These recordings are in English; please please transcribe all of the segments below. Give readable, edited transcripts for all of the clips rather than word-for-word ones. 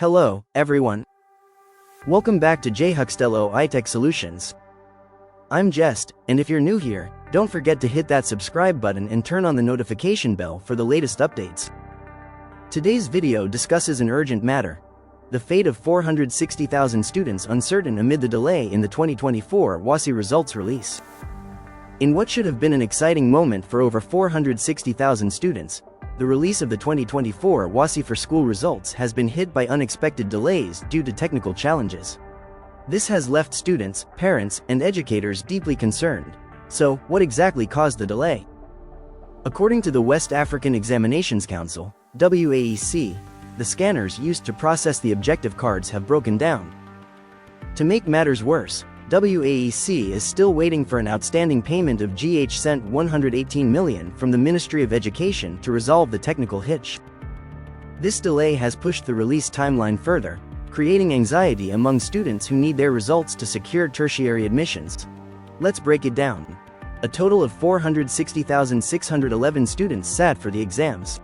Hello, everyone. Welcome back to WASSCE Solutions. I'm Jest, and if you're new here, don't forget to hit that subscribe button and turn on the notification bell for the latest updates. Today's video discusses an urgent matter: the fate of 460,000 students uncertain amid the delay in the 2024 WASSCE results release. In what should have been an exciting moment for over 460,000 students, the release of the 2024 WASSCE for school results has been hit by unexpected delays due to technical challenges. This has left students, parents, and educators deeply concerned. So, what exactly caused the delay? According to the West African Examinations Council, WAEC, the scanners used to process the objective cards have broken down. To make matters worse, WAEC is still waiting for an outstanding payment of Cent 118 million from the Ministry of Education to resolve the technical hitch. This delay has pushed the release timeline further, creating anxiety among students who need their results to secure tertiary admissions. Let's break it down. A total of 460,611 students sat for the exams.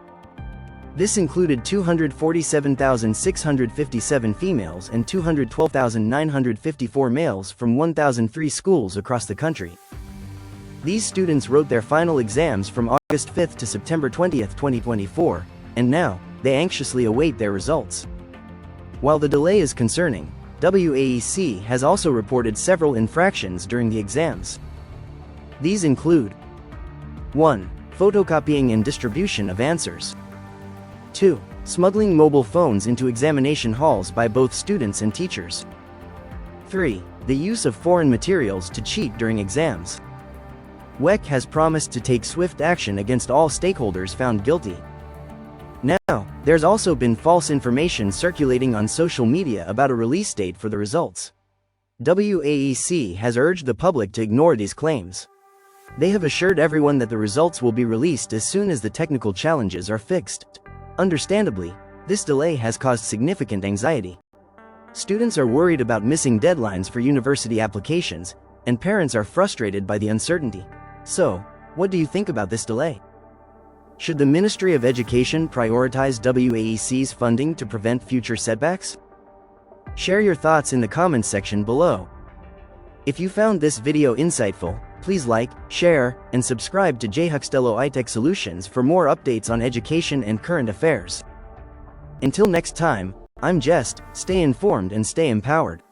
This included 247,657 females and 212,954 males from 1,003 schools across the country. These students wrote their final exams from August 5 to September 20, 2024, and now, they anxiously await their results. While the delay is concerning, WAEC has also reported several infractions during the exams. These include 1. Photocopying and distribution of answers. 2. Smuggling mobile phones into examination halls by both students and teachers. 3. The use of foreign materials to cheat during exams. WAEC has promised to take swift action against all stakeholders found guilty. Now, there's also been false information circulating on social media about a release date for the results. WAEC has urged the public to ignore these claims. They have assured everyone that the results will be released as soon as the technical challenges are fixed. Understandably, this delay has caused significant anxiety. Students are worried about missing deadlines for university applications, and parents are frustrated by the uncertainty. So, what do you think about this delay? Should the Ministry of Education prioritize WAEC's funding to prevent future setbacks? Share your thoughts in the comments section below. If you found this video insightful, please like, share, and subscribe to WASSCE Solutions for more updates on education and current affairs. Until next time, I'm Jest, stay informed and stay empowered.